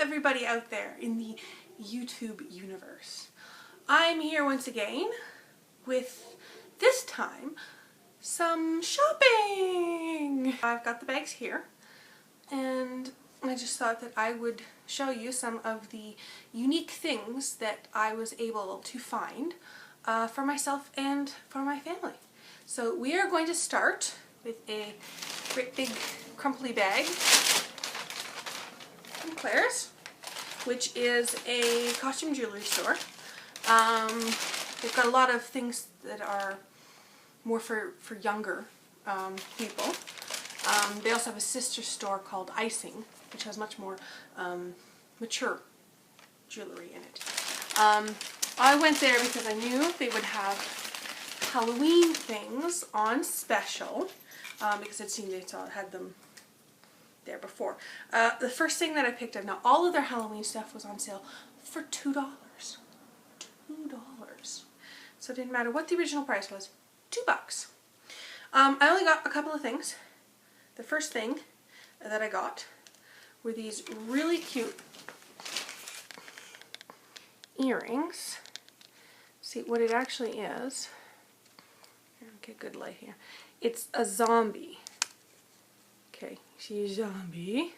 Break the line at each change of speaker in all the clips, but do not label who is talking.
everybody out there in the YouTube universe. I'm here once again with, this time, some shopping. I've got the bags here and I just thought that I would show you some of the unique things that I was able to find for myself and for my family. So we are going to start with a great big crumply bag from Claire's, which is a costume jewelry store. They've got a lot of things that are more for younger people. They also have a sister store called Icing, which has much more mature jewelry in it. I went there because I knew they would have Halloween things on special, because I'd seen they had them there before. The first thing that I picked up, now all of their Halloween stuff was on sale for $2. $2. So it didn't matter what the original price was, $2. I only got a couple of things. The first thing that I got were these really cute earrings. See what it actually is. Okay, good light here. It's a zombie. Okay, see a zombie.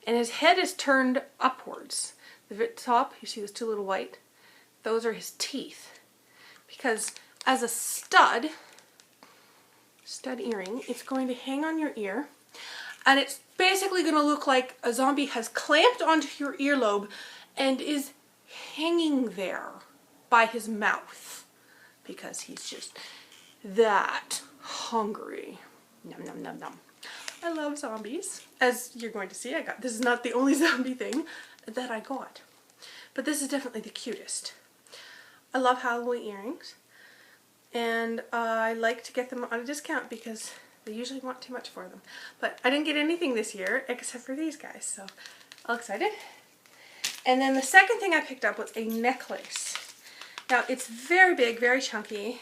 And his head is turned upwards. The top, you see those two little white? Those are his teeth. Because as a stud earring, it's going to hang on your ear. And it's basically going to look like a zombie has clamped onto your earlobe and is hanging there by his mouth. Because he's just that hungry. Nom nom nom nom. I love zombies. As you're going to see, this is not the only zombie thing that I got. But this is definitely the cutest. I love Halloween earrings. And I like to get them on a discount because they usually want too much for them. But I didn't get anything this year except for these guys, so all excited. And then the second thing I picked up was a necklace. Now it's very big, very chunky.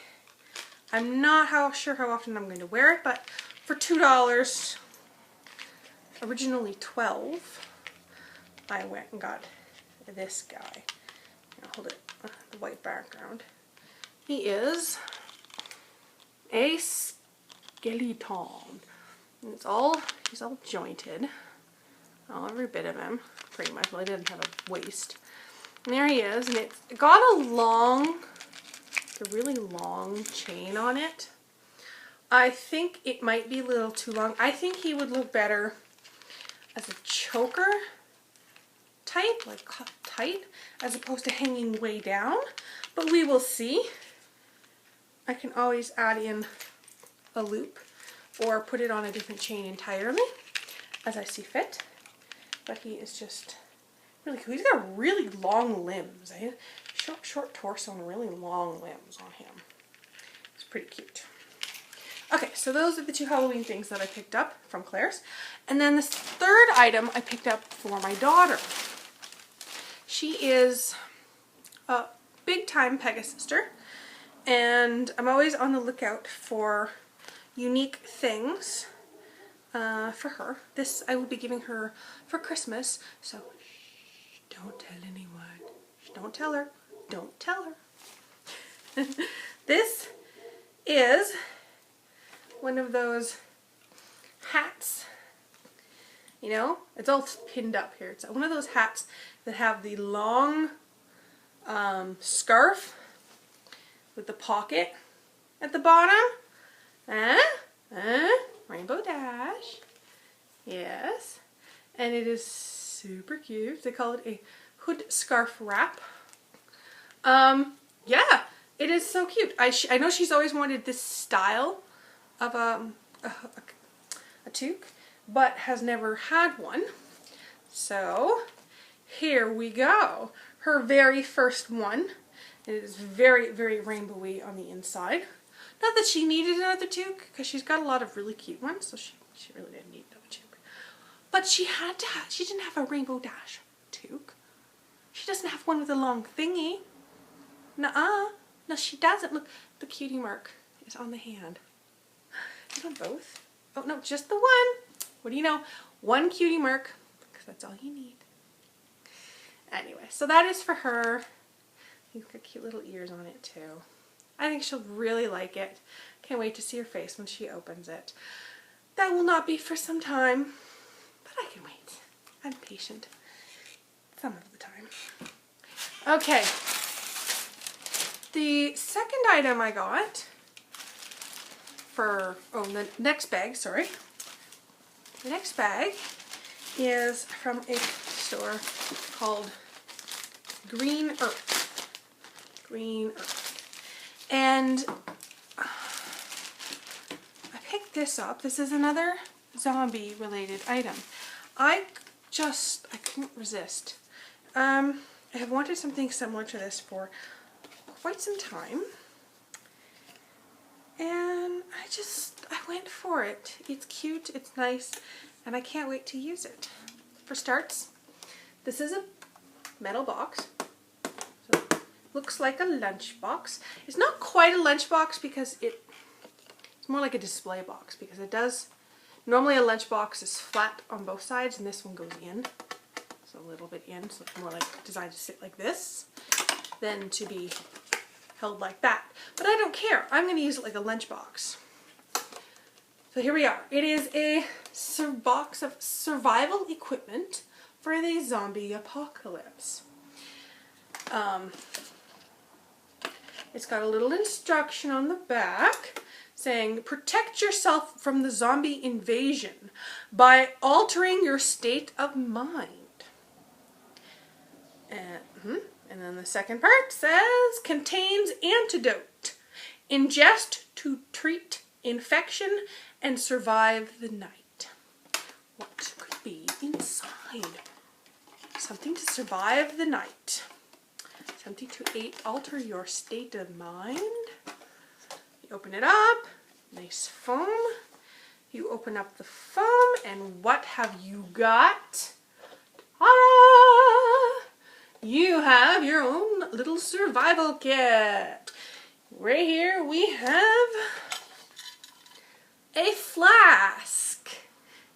I'm not sure how often I'm going to wear it, but for $2, originally $12, I went and got this guy. I'll hold it, the white background. He is a skeleton. He's all jointed. Every bit of him, pretty much. Well, he didn't have a waist. And there he is, and it's got a really long chain on it. I think it might be a little too long. I think he would look better as a choker type, like cut tight, as opposed to hanging way down. But we will see. I can always add in a loop or put it on a different chain entirely as I see fit. But he is just really cool. He's got really long limbs. Short torso and really long limbs on him. It's pretty cute. Okay, so those are the two Halloween things that I picked up from Claire's. And then this third item I picked up for my daughter. She is a big-time Pegasister, and I'm always on the lookout for unique things for her. This I will be giving her for Christmas, so shh, don't tell anyone. Shh, don't tell her. Don't tell her. This is one of those hats. You know, it's all pinned up here. It's one of those hats that have the long scarf with the pocket at the bottom. Rainbow dash. Yes. And it is super cute. They call it a hood scarf wrap. Yeah, it is so cute. I know she's always wanted this style of a toque, but has never had one. So here we go. Her very first one. It is very, very rainbowy on the inside. Not that she needed another toque, because she's got a lot of really cute ones, so she really didn't need another toque. But she didn't have a rainbow dash toque. She doesn't have one with a long thingy. Nuh-uh. No, she doesn't. Look, the cutie mark is on the hand. You want both? Oh, no, just the one. What do you know? One cutie mark, because that's all you need. Anyway, so that is for her. He's got cute little ears on it too. I think she'll really like it. Can't wait to see her face when she opens it. That will not be for some time, but I can wait. I'm patient. Some of the time. Okay. The second item I got for, the next bag, sorry. The next bag is from a store called Green Earth. Green Earth. And I picked this up. This is another zombie related item. I couldn't resist. I have wanted something similar to this for quite some time. And I went for it. It's cute, it's nice, and I can't wait to use it. For starts, this is a metal box. So it looks like a lunch box. It's not quite a lunch box because it's more like a display box, because it does, normally a lunch box is flat on both sides and this one goes in. So a little bit in, so it's more like designed to sit like this than to be held like that. But I don't care. I'm going to use it like a lunch box. So here we are. It is a box of survival equipment for the zombie apocalypse. It's got a little instruction on the back saying, protect yourself from the zombie invasion by altering your state of mind. And then the second part says, contains antidote. Ingest to treat infection and survive the night. What could be inside? Something to survive the night. Something to alter your state of mind. You open it up, nice foam. You open up the foam, and what have you got? Ta-da! You have your own little survival kit. Right here we have a flask.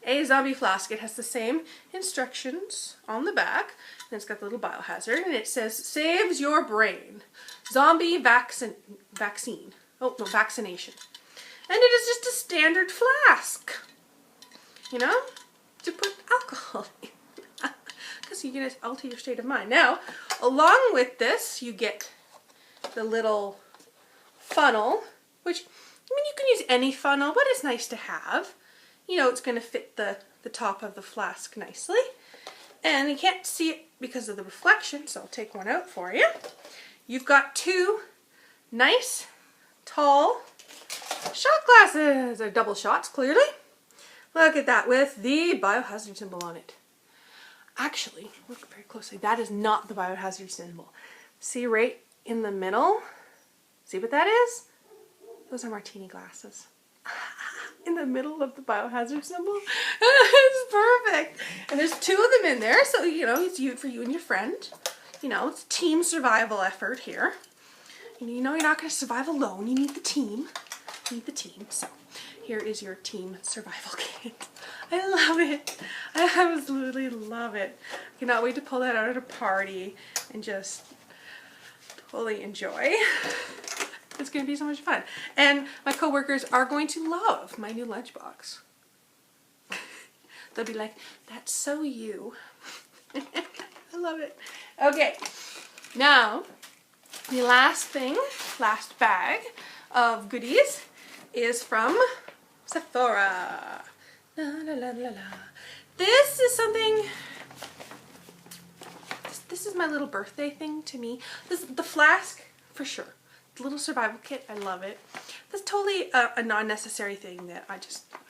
A zombie flask. It has the same instructions on the back. And it's got the little biohazard. And it says, saves your brain. Zombie vaccine. Oh, no, vaccination. And it is just a standard flask. You know? To put alcohol in. Because you're going to alter your state of mind. Now, along with this, you get the little funnel, which, I mean, you can use any funnel, but it's nice to have. You know, it's going to fit the top of the flask nicely. And you can't see it because of the reflection, so I'll take one out for you. You've got two nice, tall shot glasses. They're double shots, clearly. Look at that, with the biohazard symbol on it. Actually, look very closely. That is not the biohazard symbol. See right in the middle? See what that is? Those are martini glasses. In the middle of the biohazard symbol. It's perfect. And there's two of them in there, so you know, it's for you and your friend. You know, it's a team survival effort here. And you know you're not going to survive alone. You need the team. You need the team. So here is your team survival kit. I love it. I absolutely love it. I cannot wait to pull that out at a party and just totally enjoy. It's going to be so much fun. And my coworkers are going to love my new lunchbox. They'll be like, that's so you. I love it. Okay, now the last bag of goodies is from Sephora. La, la, la, la, la. This is something, this is my little birthday thing to me. The flask, for sure. The little survival kit, I love it. That's totally a non-necessary thing that I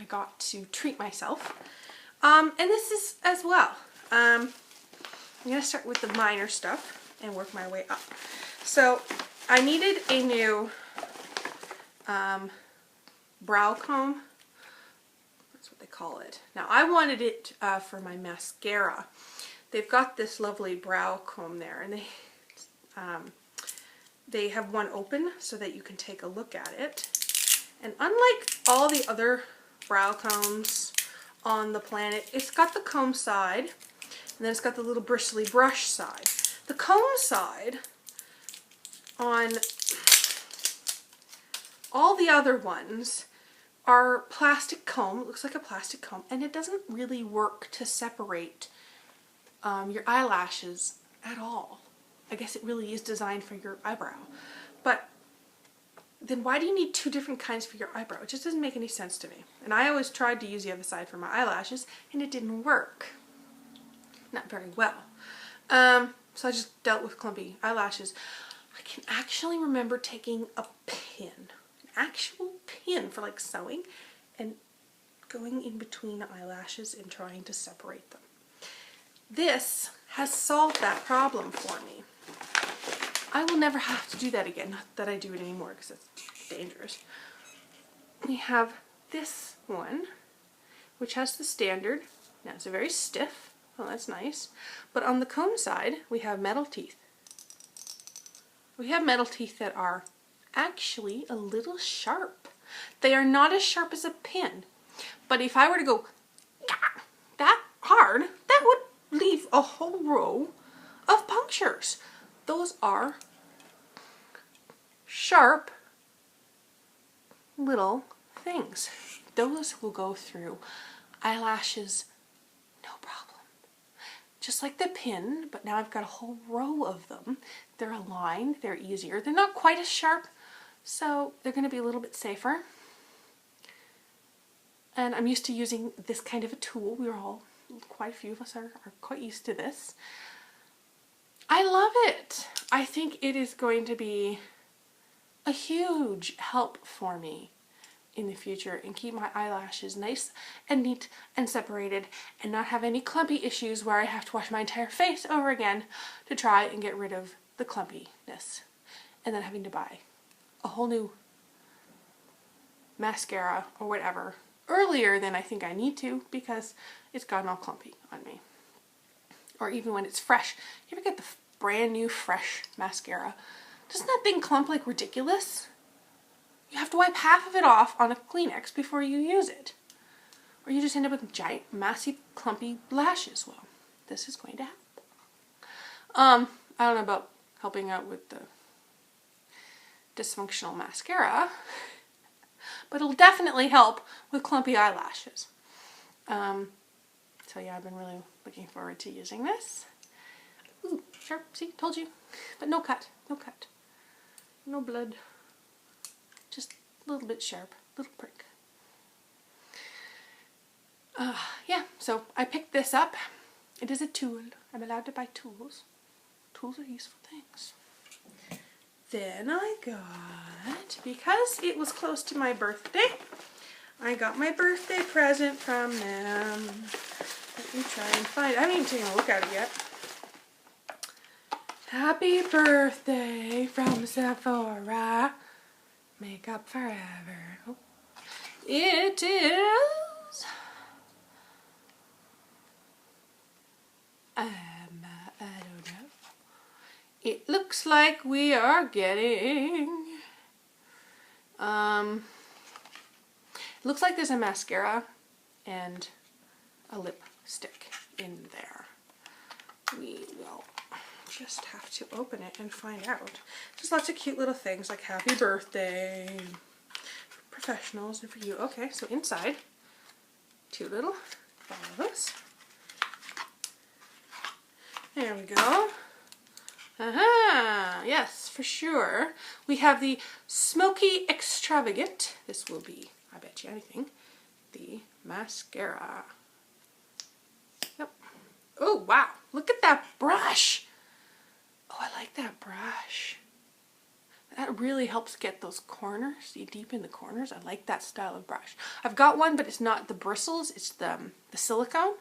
got to treat myself. And this is as well. I'm going to start with the minor stuff and work my way up. So I needed a new brow comb. That's what they call it. Now I wanted it for my mascara. They've got this lovely brow comb there, and they have one open so that you can take a look at it. And unlike all the other brow combs on the planet, it's got the comb side, and then it's got the little bristly brush side. The comb side on all the other ones are plastic comb. It looks like a plastic comb, and it doesn't really work to separate your eyelashes at all. I guess it really is designed for your eyebrow. But then why do you need two different kinds for your eyebrow? It just doesn't make any sense to me. And I always tried to use the other side for my eyelashes, and it didn't work. Not very well. So I just dealt with clumpy eyelashes. I can actually remember taking a pin, an actual pin for like sewing, and going in between eyelashes and trying to separate them. This has solved that problem for me. I will never have to do that again. Not that I do it anymore because it's dangerous. We have this one, which has the standard. Now it's very stiff. Oh, that's nice. But on the comb side, we have metal teeth. We have metal teeth that are actually a little sharp. They are not as sharp as a pin. But if I were to go that hard, that would leave a whole row of punctures. Those are sharp little things. Those will go through eyelashes, no problem. Just like the pin, but now I've got a whole row of them. They're aligned, they're easier. They're not quite as sharp, so they're going to be a little bit safer. And I'm used to using this kind of a tool. Quite a few of us are quite used to this. I love it. I think it is going to be a huge help for me in the future and keep my eyelashes nice and neat and separated and not have any clumpy issues where I have to wash my entire face over again to try and get rid of the clumpiness and then having to buy a whole new mascara or whatever earlier than I think I need to because it's gotten all clumpy on me. Or even when it's fresh. You ever get the brand new fresh mascara? Doesn't that thing clump like ridiculous? You have to wipe half of it off on a Kleenex before you use it. Or you just end up with giant, massive, clumpy lashes. Well, this is going to help. I don't know about helping out with the dysfunctional mascara, but it'll definitely help with clumpy eyelashes. So yeah, I've been really looking forward to using this. Ooh, sharp, see, told you. But no cut, no cut. No blood. Just a little bit sharp, little prick. Yeah, so I picked this up. It is a tool. I'm allowed to buy tools. Tools are useful things. Then I got, because it was close to my birthday, I got my birthday present from them. Let me try and find it. I haven't even taken a look at it yet. Happy birthday from Sephora. Makeup forever. Oh. It is... I don't know. It looks like we are getting... It looks like there's a mascara and a lipstick in there. We will just have to open it and find out. Just lots of cute little things like happy birthday for professionals and for you. Okay, so inside, two little bottles. There we go. Aha! Yes, for sure. We have the Smoky Extravagant. This will be, I bet you anything, the mascara. Yep. Oh, wow. Look at that brush. Oh, I like that brush. That really helps get those corners. See, deep in the corners. I like that style of brush. I've got one, but it's not the bristles. It's the silicone.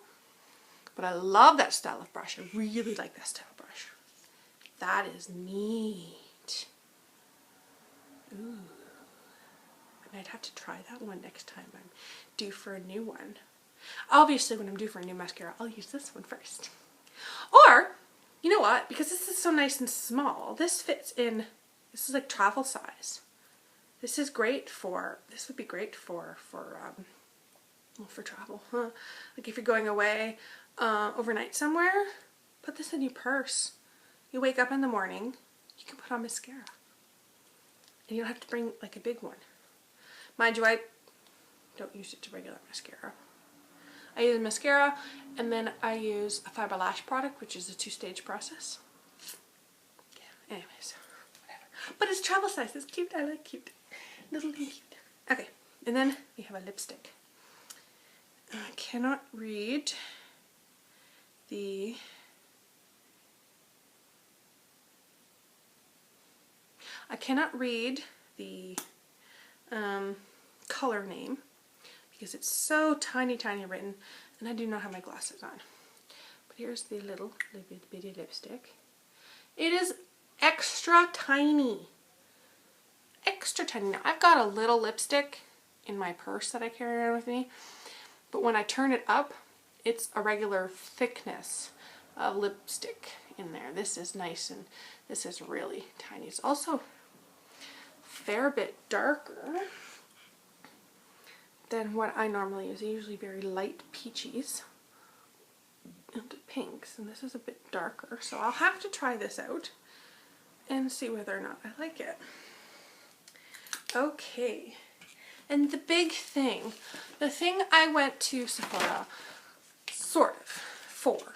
But I love that style of brush. I really like that style of brush. That is neat. Ooh. I might have to try that one next time I'm due for a new one. Obviously, when I'm due for a new mascara, I'll use this one first. Or, you know what? Because this is so nice and small, this fits in, this is like travel size. This is great for, this would be great for travel, huh? Like if you're going away overnight somewhere, put this in your purse you wake up in the morning, you can put on mascara. And you don't have to bring like a big one. Mind you, I don't use it to regular mascara. I use mascara and then I use a fiber lash product, which is a 2-stage process. Yeah, anyways, whatever. But it's travel size, it's cute, I like cute. Little and cute. Okay, and then we have a lipstick. I cannot read the color name because it's so tiny written, and I do not have my glasses on. But here's the little bitty lipstick. It is extra tiny. Extra tiny. Now, I've got a little lipstick in my purse that I carry around with me, but when I turn it up, it's a regular thickness of lipstick in there. This is nice, and this is really tiny. It's also a fair bit darker than what I normally use. I usually very light peachies and pinks, and this is a bit darker, so I'll have to try this out and see whether or not I like it. Okay, and the big thing, the thing I went to Sephora sort of for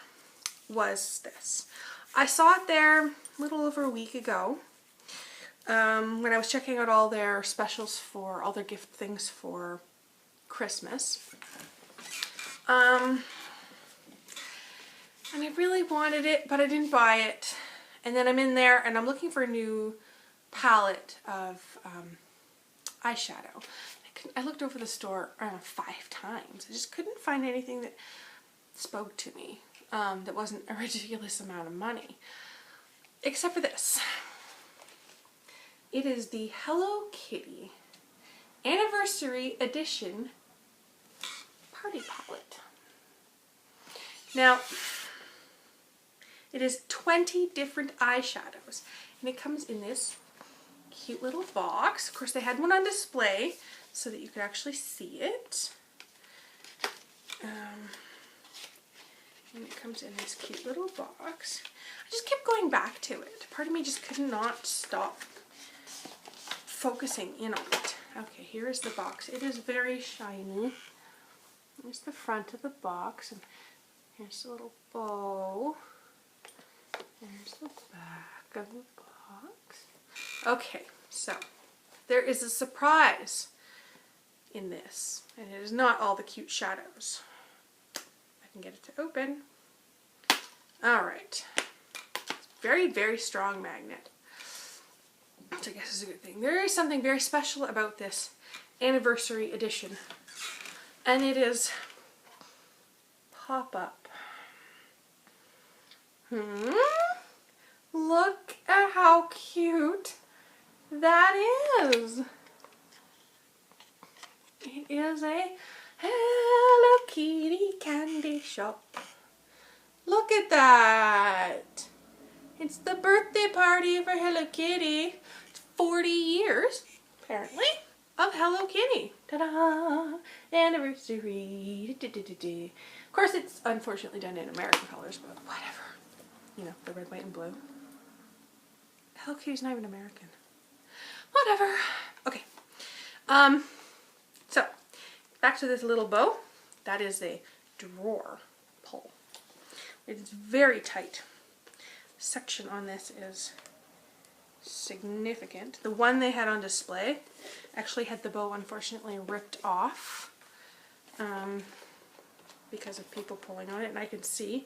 was this. I saw it there a little over a week ago when I was checking out all their specials for all their gift things for Christmas. And I really wanted it, but I didn't buy it. And then I'm in there and I'm looking for a new palette of eyeshadow. I looked over the store around 5 times. I just couldn't find anything that spoke to me that wasn't a ridiculous amount of money. Except for this. It is the Hello Kitty Anniversary Edition Party Palette. Now, it is 20 different eyeshadows, and it comes in this cute little box. Of course, they had one on display so that you could actually see it. And it comes in this cute little box. I just kept going back to it. Part of me just could not stop focusing in on it. Okay, here is the box. It is very shiny. Here's the front of the box, and here's the little bow. There's the back of the box. Okay, so there is a surprise in this, and it is not all the cute shadows. I can get it to open. Alright. Very strong magnet, which I guess is a good thing. There is something very special about this anniversary edition, and it is pop-up. Look at how cute that is. It is a Hello Kitty candy shop. Look at that. It's the birthday party for Hello Kitty. It's 40 years, apparently, of Hello Kitty. Ta-da! Anniversary. Of course, it's unfortunately done in American colors, but whatever. You know, the red, white, and blue. Hello Kitty's not even American. Whatever. Okay. So, back to this little bow. That is a drawer pull. It is very tight. The section on this is significant. The one they had on display actually had the bow unfortunately ripped off because of people pulling on it, and I can see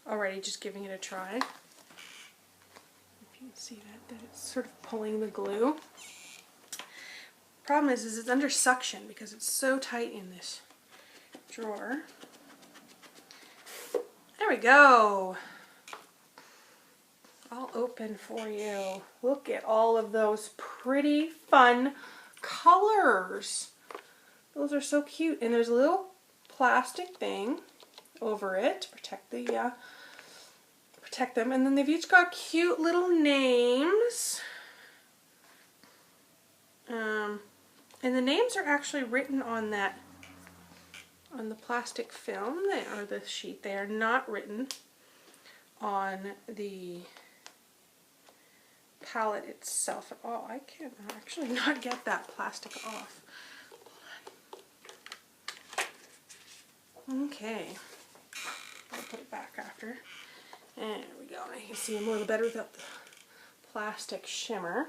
already just giving it a try. If you can see that it's sort of pulling the glue. Problem is it's under suction because it's so tight in this drawer. There we go. I'll open for you. Look at all of those pretty fun colors. Those are so cute. And there's a little plastic thing over it to protect the protect them. And then they've each got cute little names. And the names are actually written on that, on the plastic film, or the sheet. They are not written on the palette itself at all. I can actually not get that plastic off. Okay, I'll put it back after. There we go. I can see them a little better without the plastic shimmer.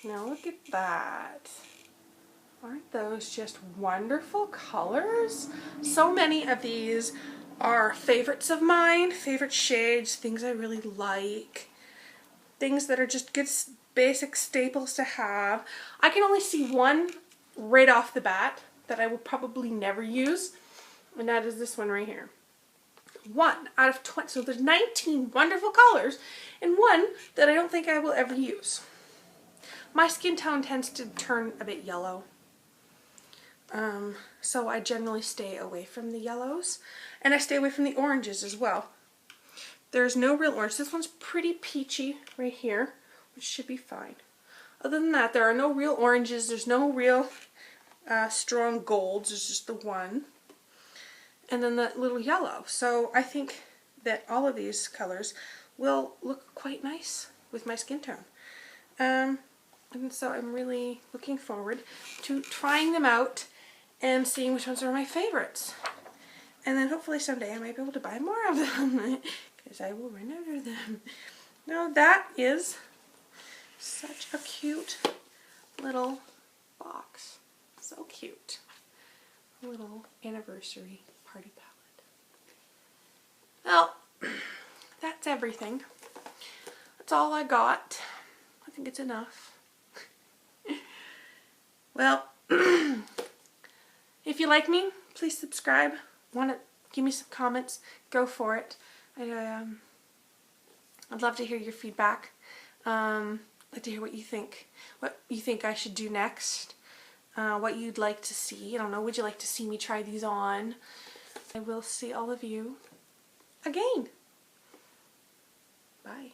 Now look at that. Aren't those just wonderful colors? So many of these are favorites of mine, favorite shades, things I really like, things that are just good basic staples to have. I can only see one right off the bat that I will probably never use, and that is this one right here. 1 out of 20, so there's 19 wonderful colors, and one that I don't think I will ever use. My skin tone tends to turn a bit yellow, so I generally stay away from the yellows, and I stay away from the oranges as well. There's no real orange. This one's pretty peachy right here, which should be fine. Other than that, there are no real oranges. There's no real strong golds. There's just the one. And then the little yellow. So I think that all of these colors will look quite nice with my skin tone. And so I'm really looking forward to trying them out and seeing which ones are my favorites. And then hopefully someday I might be able to buy more of them because I will run out of them. Now that is such a cute little box. So cute. A little anniversary party palette. Well, that's everything. That's all I got. I think it's enough. Well, if you like me, please subscribe. Want to give me some comments? Go for it. I'd love to hear your feedback. I'd like to hear what you think I should do next. What you'd like to see. I don't know, would you like to see me try these on? I will see all of you again. Bye.